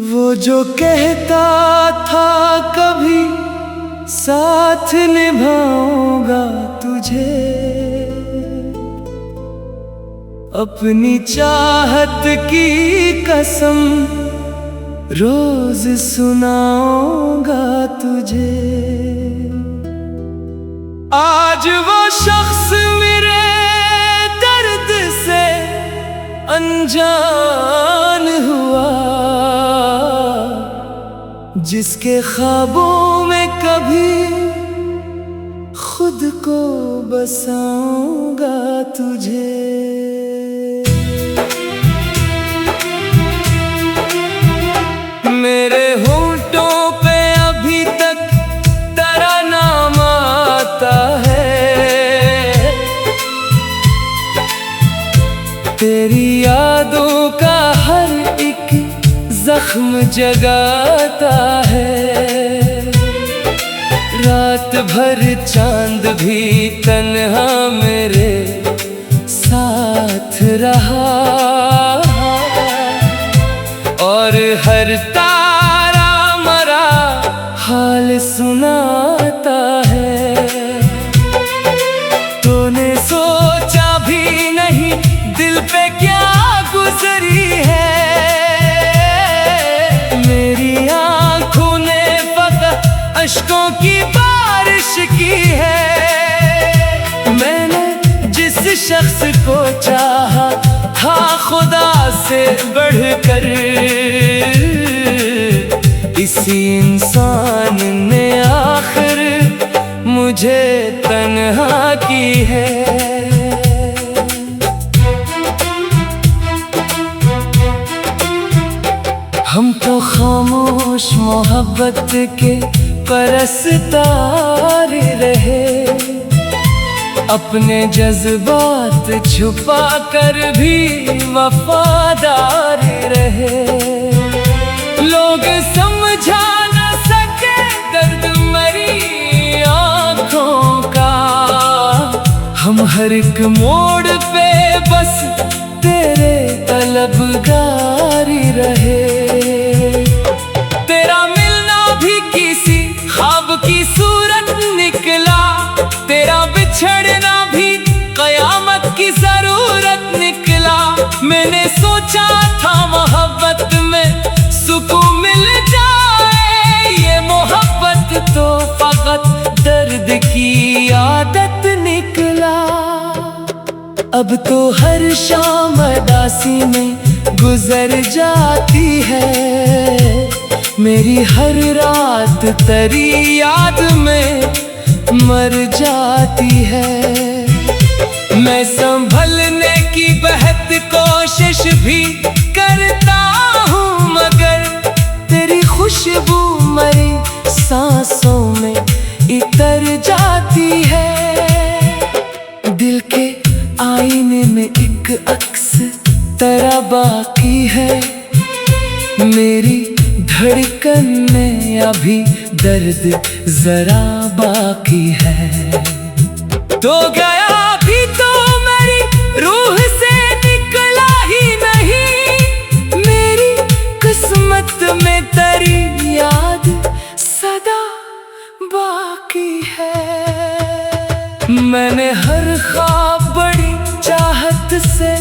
वो जो कहता था कभी साथ निभाऊंगा तुझे, अपनी चाहत की कसम रोज सुनाऊंगा तुझे। आज वो शख्स मेरे दर्द से अनजान हुआ, जिसके ख्वाबों में कभी खुद को बसाऊंगा तुझे। मेरे होंठों पे अभी तक तेरा नाम आता है, तेरी यादों का हर एक जख्म जगाता है। रात भर चांद भी तन्हा मेरे साथ रहा, और हर तारा मरा हाल सुनाता है। तूने सोचा भी नहीं दिल पे क्या गुजरी है, मेरी आंखों ने फकत अश्कों की बारिश की है। मैंने जिस शख्स को चाहा था खुदा से बढ़कर, इसी इंसान ने आखिर मुझे तन्हा की है। हम तो खामोश मोहब्बत के परस्तार रहे, अपने जज्बात छुपा कर भी वफादार रहे। लोग समझा न सके दर्द मरी आँखों का, हम हर एक मोड़ पे बस तेरे तलबगार रहे। तेरा मिलना भी किसी ख्वाब की सूरत निकला, तेरा बिछड़ना भी कयामत की जरूरत निकला। मैंने सोचा था मोहब्बत में सुकून मिल जाए, ये मोहब्बत तो फकत दर्द की आदत निकला। अब तो हर शाम उदासी में गुजर जाती है, मेरी हर रात तेरी याद में मर जाती है। मैं संभलने की बेहद कोशिश भी करता हूँ, मगर तेरी खुशबू मरी सांसों में इतर जाती है। दिल के आईने में एक अक्स तेरा बाकी है, मेरी धड़कन में अभी दर्द जरा बाकी है। तो गया भी तो मेरी रूह से निकला ही नहीं, मेरी किस्मत में तेरी याद सदा बाकी है। मैंने हर ख्वाब बड़ी चाहत से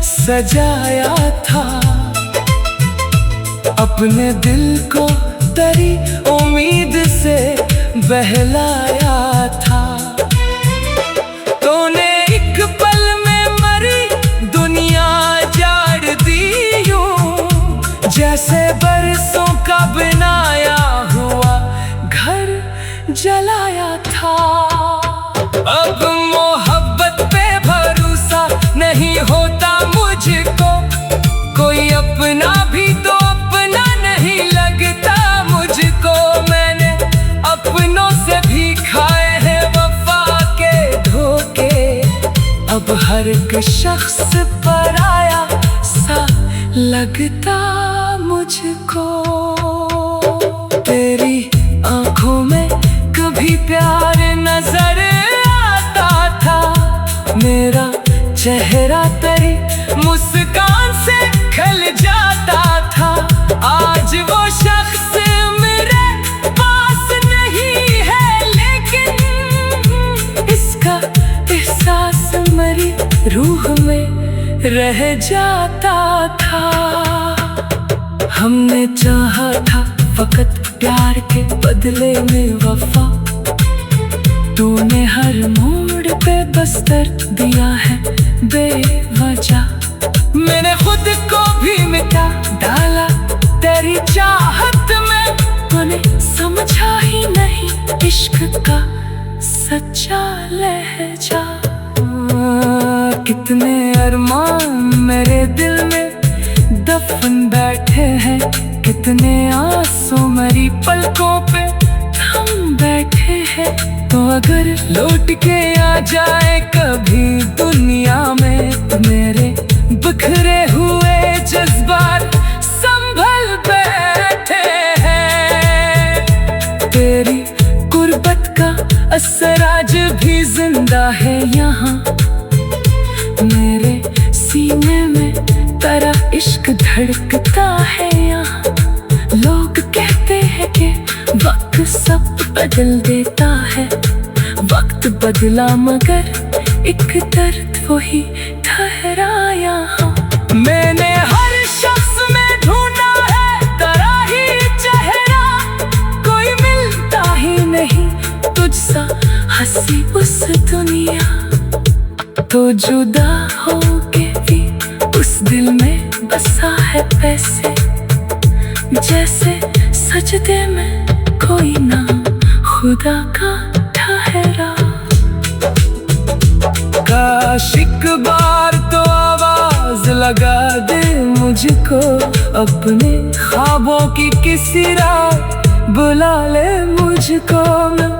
सजाया था, अपने दिल को तेरी उम्मीद से बहलाया था। तूने एक पल में मरी दुनिया जाड़ दी यूं, जैसे बरसों का बनाया हुआ घर जलाया था। अब मोहब्बत पे भरोसा नहीं होता मुझको, कोई अपना भी तो अपना नहीं लगता मुझको। मैंने अपनों से भी खाए हैं वफा के धोखे, अब हर एक शख्स पराया सा लगता मुझको। तेरी आंखों में कभी प्यार नजर आता था, मेरा चेहरा तेरी मुस्कान से खिल जाता था। आज वो शख्स मेरे पास नहीं है, लेकिन इसका एहसास मेरी रूह में रह जाता था। हमने चाहा था फकत प्यार के बदले में वफा, तूने हर मोड़ पे बस्तर दिया है बेवजह। मैंने खुद को भी मिटा डाला तेरी चाहत में, तूने समझा ही नहीं इश्क का सच्चा लहजा। कितने अरमान मेरे दिल में दफन बैठे हैं, कितने आंसू मेरी पलकों पे थम बैठे हैं। तो अगर लौट के आ जाए कभी दुनिया में, तो मेरे बिखरे हुए जज्बात संभल बैठे हैं। तेरी गुर्बत का असर आज भी जिंदा है यहाँ मेरे सीने में, तेरा इश्क धड़कता है यहाँ। लोग कहते हैं कि वक्त सब बदल देता है, वक्त बदला मगर एक दर्द वही ठहरा यहाँ। मैंने हर शख्स में ढूंढा है तेरा ही चेहरा, कोई मिलता ही नहीं तुझसा हंसी उस दुनिया। तो जुदा हो के भी उस दिल में बसा है पैसे, जैसे सजदे में कोई नाम खुदा का ठहरा। काश एक बार तो आवाज लगा दे मुझको, अपने ख्वाबों की किसी रात बुला ले मुझको। मैं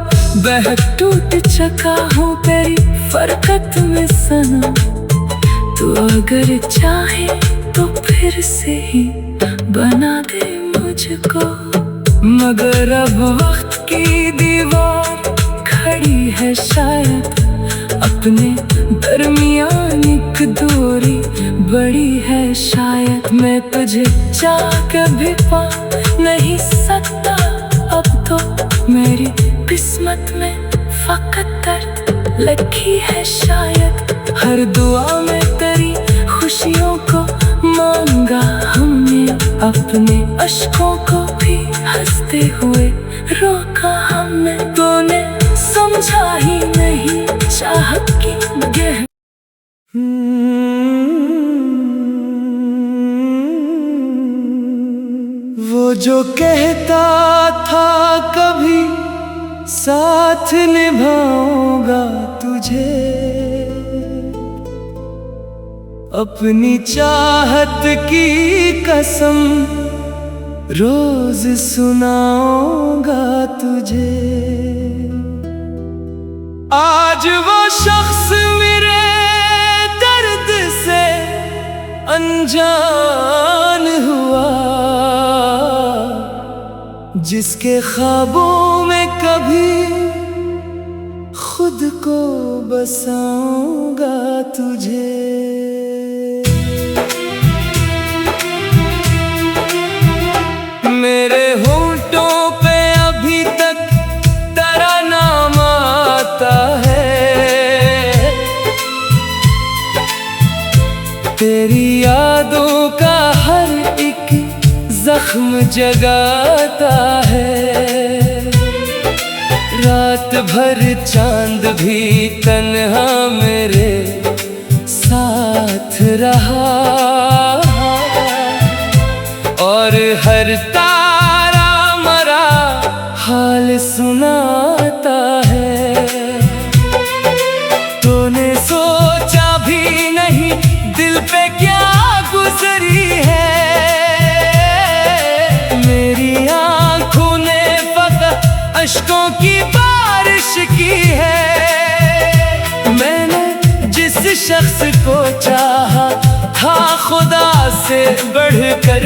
बहक टूट चुका हूँ तेरी फरकत में सनम, तू अगर चाहे तो फिर से ही बना दे मुझको। मगर अब वक्त की दीवार खड़ी है शायद, अपने दरमियान एक दूरी बड़ी है शायद। मैं तुझे चाह के भी पा नहीं सकता अब तो, मेरी किस्मत में फकत दर्द लिखी है शायद। हर दुआ में तेरी खुशियों को मांगा हमने, अपने अश्कों को भी हंसते हुए रोका हमने। तूने समझा ही नहीं चाहत की गहराई। वो जो कहता था कभी साथ निभाऊंगा तुझे, अपनी चाहत की कसम रोज सुनाऊंगा तुझे। आज वो शख्स मेरे दर्द से अनजान हुआ, जिसके ख्वाबों में कभी खुद को बसाऊंगा तुझे। मेरे होंठों पे अभी तक तेरा नाम आता है, तेरी यादों का हर एक जख्म जगाता है। रात भर चांद भी तन्हा मेरे साथ रहा, और हर तारा मरा हाल सुनाता है। तूने सोचा भी नहीं दिल पे क्या गुजरी है, मेरी आंखों ने फकत अश्कों की बारिश की है। मैंने जिस शख्स को चाहा था खुदा से बढ़कर,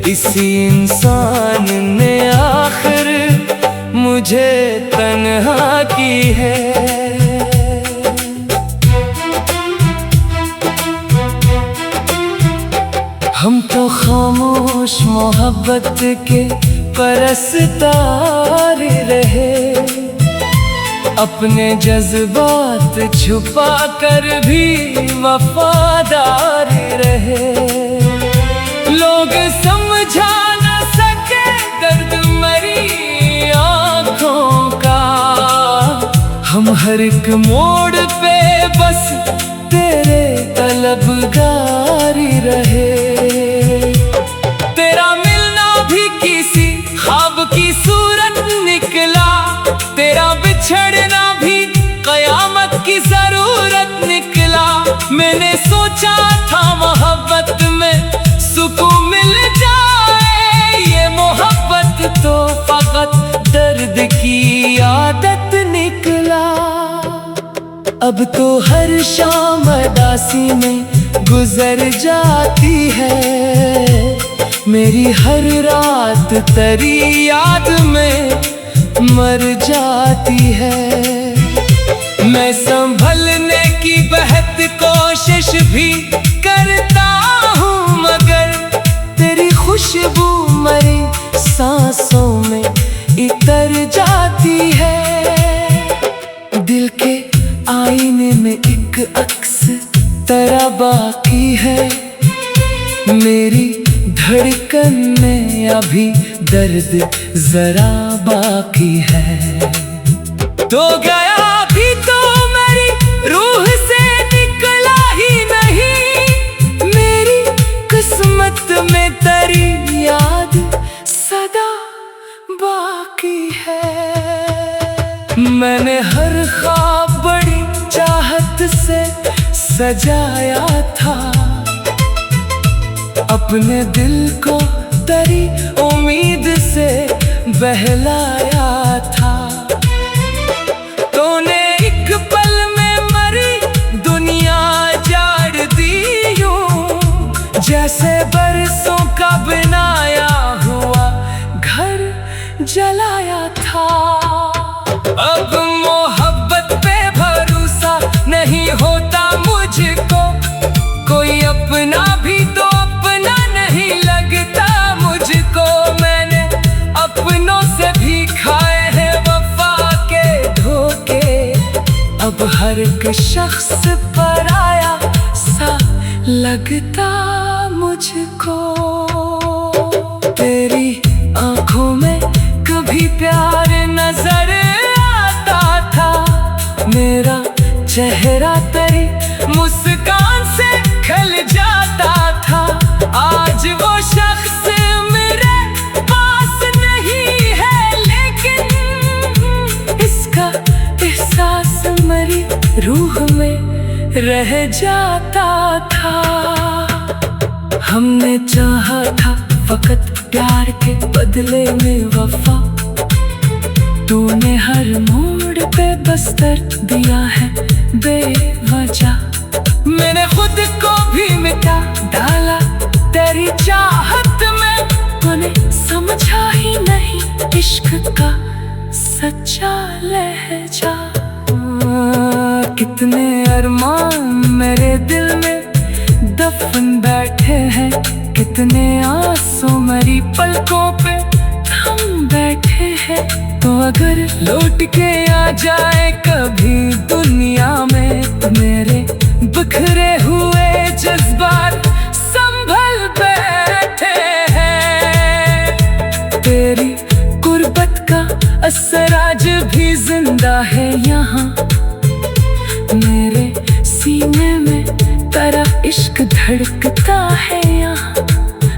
इसी इंसान ने आखिर मुझे तन्हा की है। खामोश मोहब्बत के परस्तार रहे, अपने जज्बात छुपा कर भी वफादार रहे। लोग समझा न सके दर्द मरी आँखों का, हम हर एक मोड़ पे बस तेरे तलबगार रहे। तेरा मिलना भी किसी ख्वाब की सूरत निकला, तेरा बिछड़ना भी कयामत की जरूरत निकला। मैंने सोचा था मोहब्बत में सुकून मिल जाए, ये मोहब्बत तो फकत दर्द की आदत निकला। अब तो हर शाम उदासी में गुजर जाती है, मेरी हर रात तेरी याद में मर जाती है। मैं संभलने की बेहद कोशिश भी करता हूँ, मगर तेरी खुशबू मरी सांसों में इतर जाती है। दिल के आईने में एक अक्स तेरा बाकी है, मेरी धड़कन में अभी दर्द जरा बाकी है। तो गया भी तो मेरी रूह से निकला ही नहीं, मेरी किस्मत में तेरी याद सदा बाकी है। मैंने हर ख्वाब बड़ी चाहत से सजाया था, अपने दिल को तेरी उम्मीद से बहलाया था। तूने एक पल में मरी दुनिया जाड़ दी यूं, जैसे बरसों का बनाया हुआ घर जलाया था। अब मोहब्बत पे भरोसा नहीं होता मुझको, कोई अपना भी तो अपना नहीं लगता मुझको। मैंने अपनों से भी खाए हैं वफा के धोखे, अब हर एक शख्स पराया सा लगता मुझको। तेरी आंखों में कभी प्यार नजर आता था, मेरा चेहरा तेरी मुस्कान से खिल जाता था। आज वो शख्स मेरे पास नहीं है, लेकिन इसका एहसास मेरी रूह में रह जाता था। हमने चाहा था फकत प्यार के बदले में वफा, तूने हर मोड़ पे बस्तर दिया है बेवजह। मैंने खुद को भी मिटा डाला तेरी चाहत में, तूने समझा ही नहीं इश्क का सच्चा लहजा। कितने अरमान मेरे दिल में दफन बैठे हैं, कितने आंसू मेरी पलकों पे थम बैठे हैं। तो अगर लौट के आ जाए कभी दुनिया में, तो मेरे बिखरे हुए जज्बात संभल बैठे हैं। तेरी गुर्बत का असर आज भी जिंदा है यहाँ, मेरे सीने में तेरा इश्क धड़कता है यहाँ।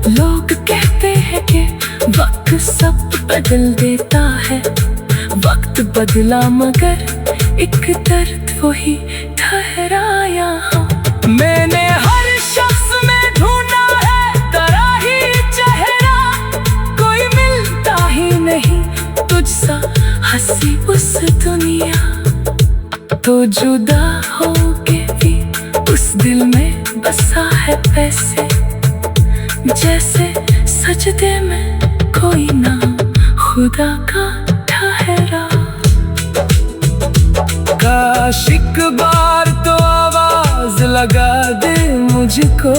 लोग कहते हैं कि वक्त सब बदल देता है, वक्त बदला मगर एक दर्द वही ठहरा यहाँ। मैंने हर शख्स में ढूंढा है तेरा ही चेहरा, कोई मिलता ही नहीं तुझसा हंसी उस दुनिया। तो जुदा हो के भी उस दिल में बसा है पैसे, जैसे सजदे में कोई नाम खुदा का ठहरा। काश एक बार तो आवाज लगा दे मुझको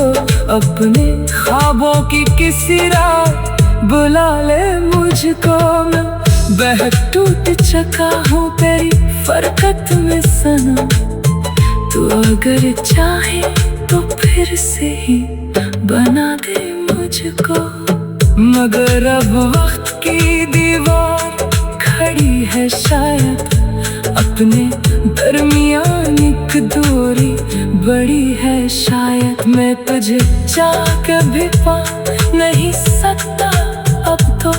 अपने ख्वाबों की किसी रात बुला ले मुझको। मैं बहक टूट चुका हूँ तेरी फरकत में सनम, तू अगर चाहे तो फिर से ही बना दे मुझको। मगर अब वक्त की दीवार खड़ी है शायद, अपने दरमियान एक दूरी बड़ी है शायद। मैं तुझे चाह कभी पा नहीं सकता अब तो,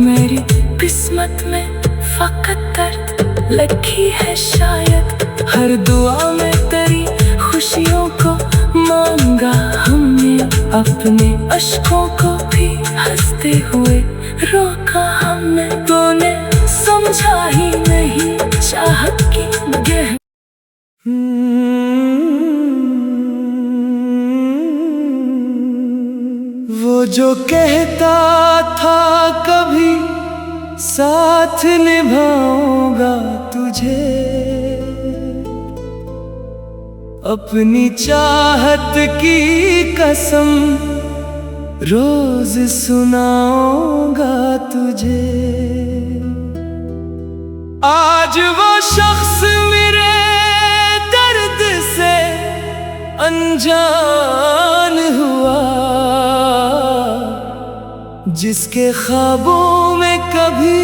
मेरी किस्मत में फकत दर्द लिखी है शायद। हर दुआ में तेरी खुशियों को मांगा हमने, अपने अश्कों को भी हंसते हुए रोका हमने। तूने समझा ही नहीं चाहत की गहराई। वो जो कहता था कभी साथ निभाऊंगा तुझे, अपनी चाहत की कसम रोज सुनाऊंगा तुझे। आज वो शख्स मेरे दर्द से अनजान हुआ, जिसके ख्वाबों में कभी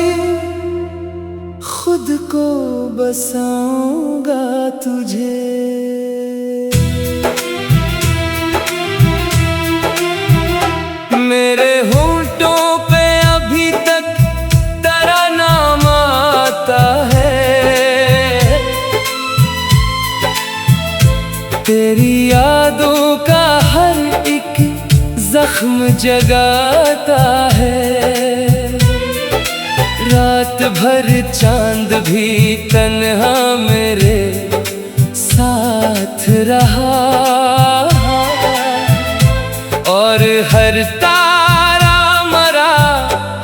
खुद को बसाऊंगा तुझे। मेरे होंठों पे अभी तक तेरा नाम आता है, तेरी यादों का हर एक जख्म जगाता है। रात भर चांद भी तन्हा मेरे साथ रहा, और हर तारा मरा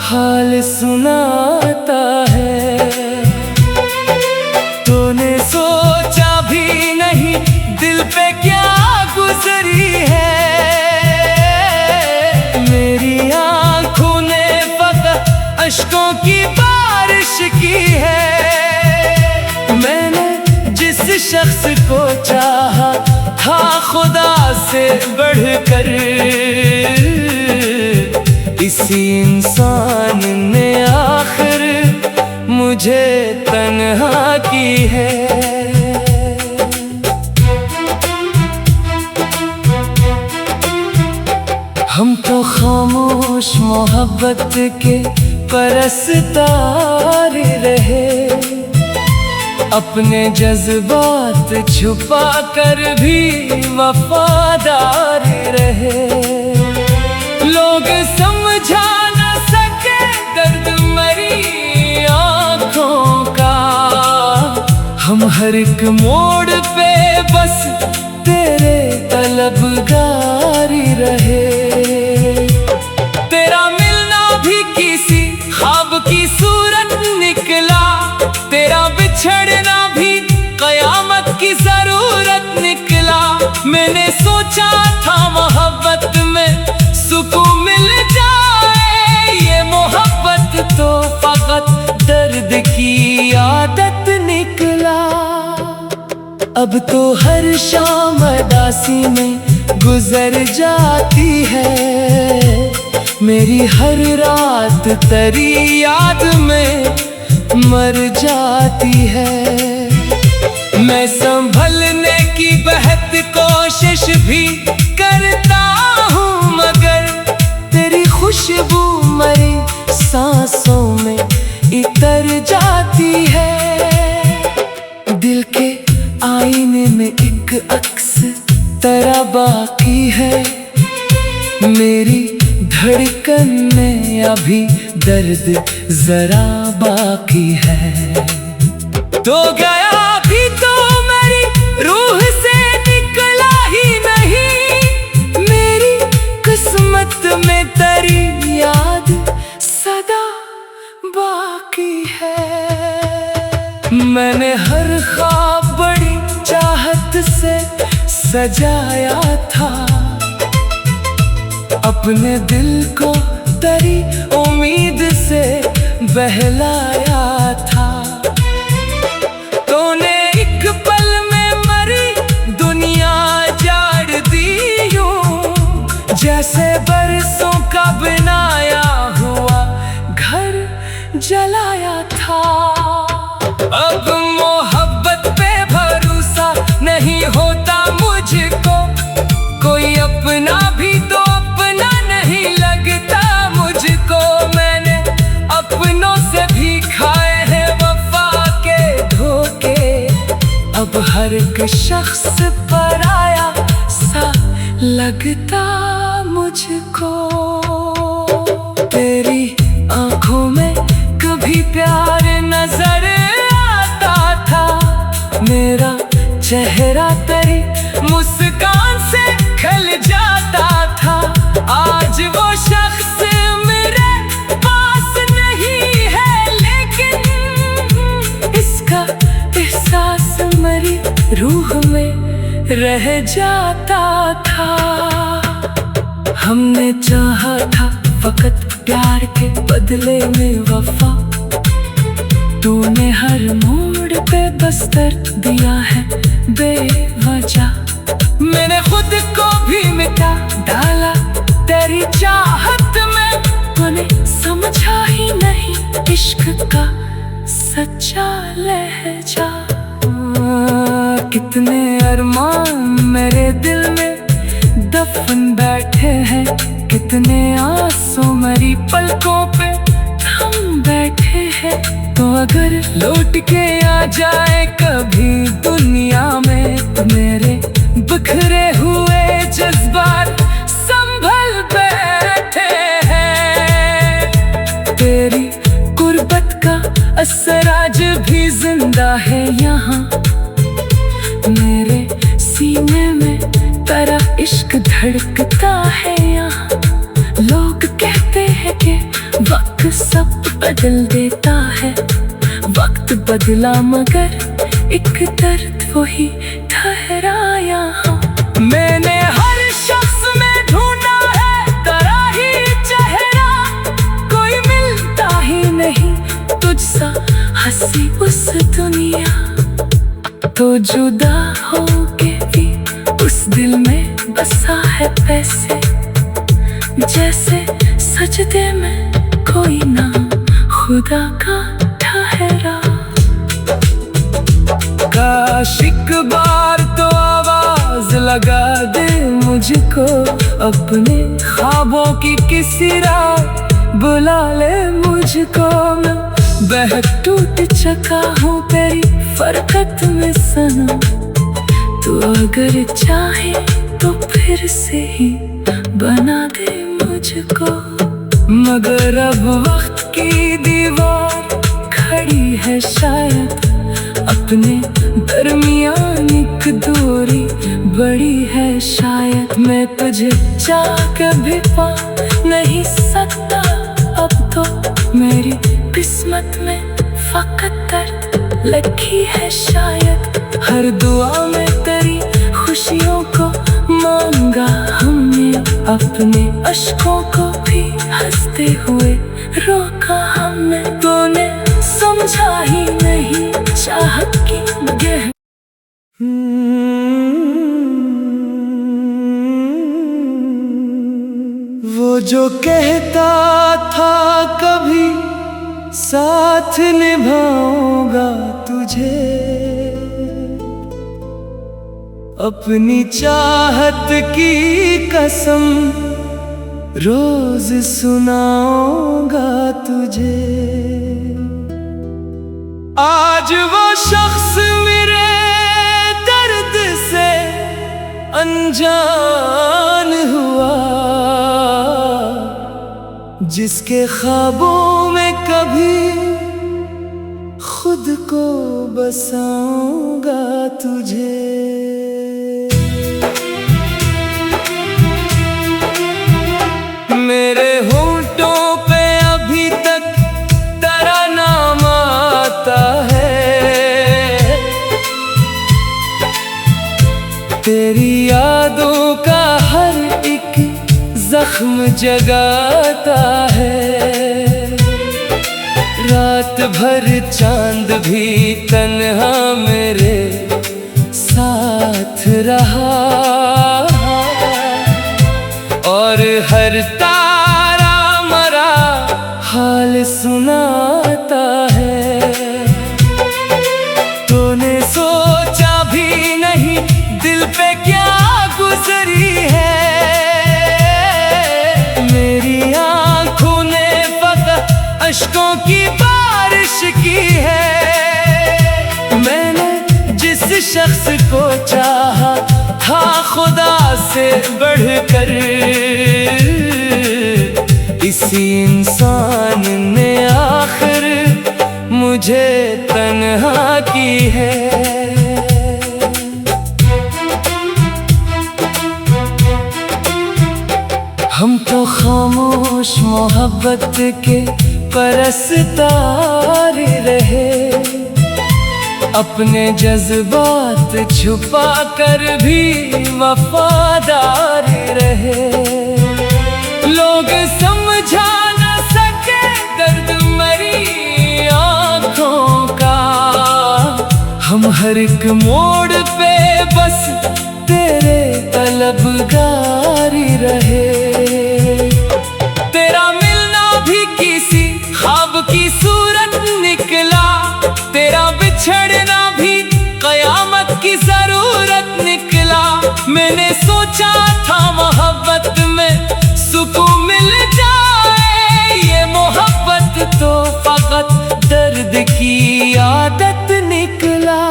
हाल सुनाता है। तूने सोचा भी नहीं दिल पे क्या गुजरी है, मेरी आंखों ने फकत अश्कों की बारिश की है। मैंने जिस शख्स को चाहा था खुदा से बढ़कर, इसी इंसान ने आखिर मुझे तन्हा की है। हम तो खामोश मोहब्बत के परस्तार रहे, अपने जज्बात छुपा कर भी वफादार रहे। लोग समझा न सके दर्द मरी आँखों का, हम हर एक मोड़ पे बस तेरे तलबगार रहे। तेरा मिलना भी किसी ख्वाब की सूरत निकला, तेरा बिछड़ना भी कयामत की जरूरत निकला। मैंने सोचा था मोहब्बत में सुकून मिल जाए, ये मोहब्बत तो फकत दर्द की आदत निकला। अब तो हर शाम उदासी में गुजर जाती है, मेरी हर रात तेरी याद में मर जाती है। मैं संभलने की बेहद कोशिश भी करता हूँ, मगर तेरी खुशबू मरी सांसों में इतर जाती है। दिल के आईने में एक अक्स तेरा बाकी है, मेरी धड़कन में अभी दर्द जरा बाकी है। तो गया भी तो मेरी रूह से निकला ही नहीं, मेरी किस्मत में तेरी याद सदा बाकी है। मैंने हर ख्वाब बड़ी चाहत से सजाया था, अपने दिल को तेरी उम्मीद से बहलाया था। तूने एक पल में मरी दुनिया जाड़ दी यूं, जैसे बरसों का बनाया हुआ घर जलाया था। अब मोहब्बत पे भरोसा नहीं होता मुझको, कोई अपना भी तो अपना नहीं लगता मुझको। मैंने अपनों से भी खाए हैं वफा के धोखे, अब हर एक शख्स पराया सा लगता मुझको। तेरी आंखों में कभी प्यार नजर आता था, मेरा चेहरा तेरी मुस्कान से खिल जाता था। आज वो शख्स मेरे पास नहीं है, लेकिन इसका एहसास मेरी रूह में रह जाता था। हमने चाहा था फकत प्यार के बदले में वफा, तूने हर मोड़ पे बस दर्द दिया है बेवजह। मैंने खुद को भी मिटा डाला तेरी चाहत में, तूने समझा ही नहीं इश्क का सच्चा लहजा। कितने अरमान मेरे दिल में दफन बैठे हैं, कितने आंसू मेरी पलकों पे थम बैठे हैं। तो अगर लौट के आ जाए कभी दुनिया में, तो मेरे बिखरे हुए जज्बात संभल बैठे हैं। तेरी गुर्बत का असर आज भी जिंदा है यहाँ, मेरे सीने में तेरा इश्क धड़कता है यहाँ। लोग कहते हैं कि वक्त सब बदल देता है, वक्त बदला मगर एक दर्द वही ठहरा यहाँ। मैंने हर शख्स में ढूंढा है तेरा ही चेहरा, कोई मिलता ही नहीं तुझसा हंसी उस दुनिया। तो जुदा हो के भी उस दिल में बसा है पैसे, जैसे सजदे में कोई नाम खुदा का ठहरा। काश एक बार तो आवाज लगा दे मुझको, अपने ख्वाबों की किसी रात बुला ले मुझको। मैं बहक टूट चुका हूँ तेरी फरकत में सनम, तू अगर चाहे तो फिर से ही बना दे मुझको। मगर अब वक्त की दीवार खड़ी है शायद, अपने दरमियान एक दूरी बड़ी है शायद। मैं तुझे चाह के भी पा नहीं सकता अब तो, मेरी किस्मत में फकत दर्द लिखी है शायद। हर दुआ में तेरी खुशियों को मांगा हमने, अपने अश्कों को भी हंसते हुए रोका हमने। तूने समझा ही नहीं चाहत की गहराई। वो जो कहता था कभी साथ निभाऊंगा तुझे, अपनी चाहत की कसम रोज सुनाऊंगा तुझे। आज वो शख्स मेरे दर्द से अनजान हुआ, जिसके ख्वाबों में कभी खुद को बसाऊंगा तुझे। मेरे होंठों पे अभी तक तेरा नाम आता है, तेरी यादों का हर एक जख्म जगाता है। रात भर चांद भी तन्हा मेरे साथ रहा, और हर तारा मरा हाल सुनाता है। तूने सोचा भी नहीं दिल पे क्या गुजरी है। मेरी आंखों ने फकत अश्कों की बारिश की है। मैंने जिस शख्स को चाहा था खुदा से बढ़कर, इसी इंसान ने आखिर मुझे तन्हा की है। हम तो खामोश मोहब्बत के परस्तार रहे, अपने जज्बात छुपा कर भी वफादार रहे। लोग समझा न सके दर्द मरी आँखों का, हम हर एक मोड़ पे बस तेरे तलबगारी रहे। तेरा मिलना भी किसी ख्वाब की सूरत निकला, तेरा बिछड़ना भी कयामत की जरूरत निकला। मैंने सोचा था मोहब्बत में सुकून मिल जाए, ये मोहब्बत तो फकत दर्द की आदत निकला।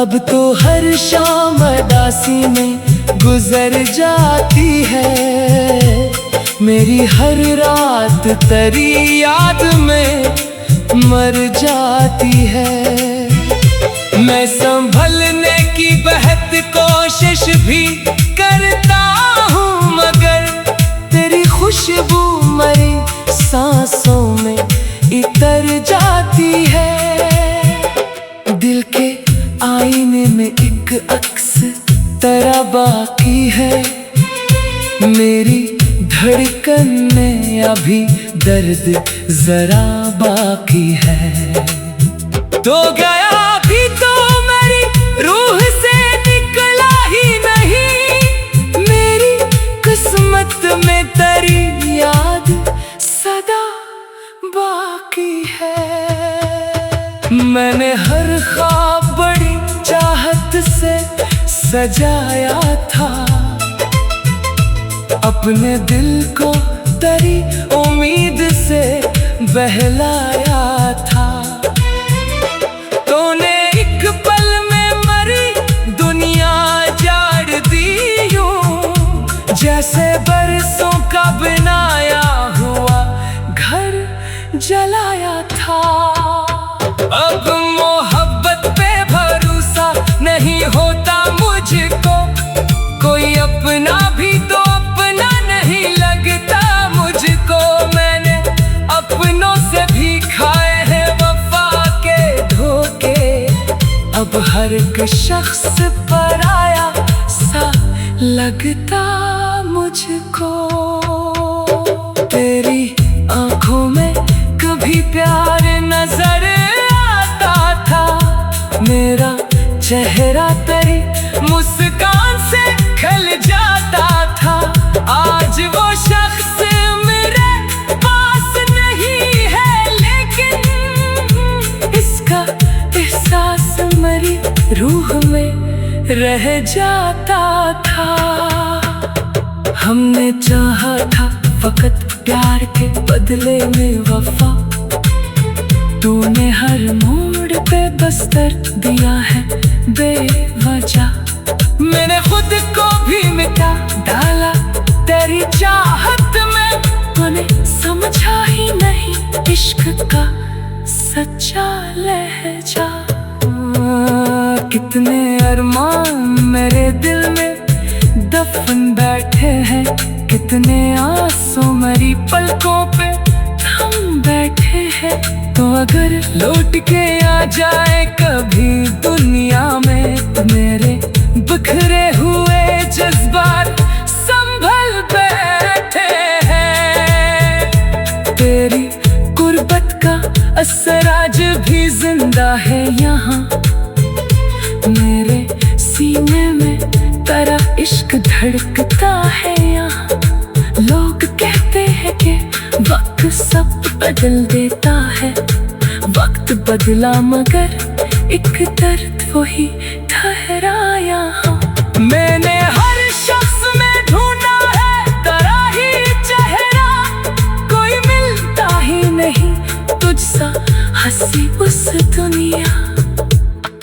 अब तो हर शाम उदासी में गुजर जाती है, मेरी हर रात तेरी याद में मर जाती है। मैं संभलने की बेहद कोशिश भी करता हूँ, मगर तेरी खुशबू मरी सांसों में इतर जाती है। दिल के आईने में एक अक्स तेरा बाकी है, मेरी धड़कन में अभी दर्द जरा बाकी है। तो गया भी तो मेरी रूह से निकला ही नहीं, मेरी किस्मत में तेरी याद सदा बाकी है। मैंने हर ख्वाब बड़ी चाहत से सजाया था, अपने दिल को तेरी उम्मीद से बहलाया था। तूने एक पल में मरी दुनिया जाड़ दी यूं, जैसे बरसों का बनाया हुआ घर जलाया था। अब मोहब्बत पे भरोसा नहीं होता मुझको, कोई अपना भी तो अपना नहीं लगता मुझको। मैंने अपनों से भी खाए हैं वफा के धोखे, अब हर एक शख्स पराया सा लगता मुझको। तेरी आंखों में कभी प्यार नजर आता था, मेरा चेहरा तेरी मुस्कान से खिल जाता था। आज वो शख्स मेरे पास नहीं है, लेकिन इसका एहसास मेरी रूह में रह जाता था। हमने चाहा था फकत प्यार के बदले में वफा, तूने हर मोड़ पे बस दर्द दिया है बेवजह। मैंने खुद को भी मिटा डाला तेरी चाहत में, तूने समझा ही नहीं इश्क का सच्चा लहजा। कितने अरमान मेरे दिल में दफन बैठे हैं, कितने आंसू मेरी पलकों पे थम बैठे हैं। तो अगर लौट के आ जाए कभी दुनिया में, तो मेरे बिखरे हुए जज्बात संभल पे धड़कता है यहाँ। लोग कहते हैं कि वक्त सब बदल देता है, वक्त बदला मगर एक दर्द वही ठहरा यहाँ। मैंने हर शख्स में ढूंढा है तेरा ही चेहरा, कोई मिलता ही नहीं तुझसा हंसी उस दुनिया।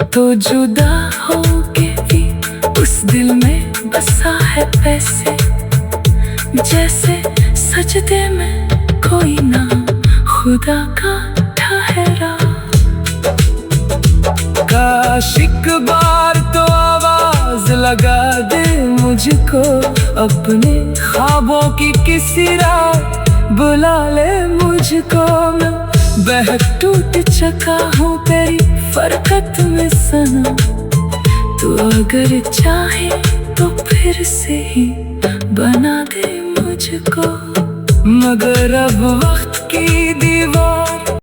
तो जुदा हो के भी उस दिल में बसा है पैसे, जैसे सजदे में कोई नाम खुदा का ठहरा। काश एक बार तो आवाज लगा दे मुझको, अपने ख्वाबों की किसी रात बुला ले मुझको। मैं बहक टूट चुका हूँ तेरी फरकत में सनम, तू अगर चाहे तो फिर से ही बना दे मुझको। मगर अब वक्त की दीवार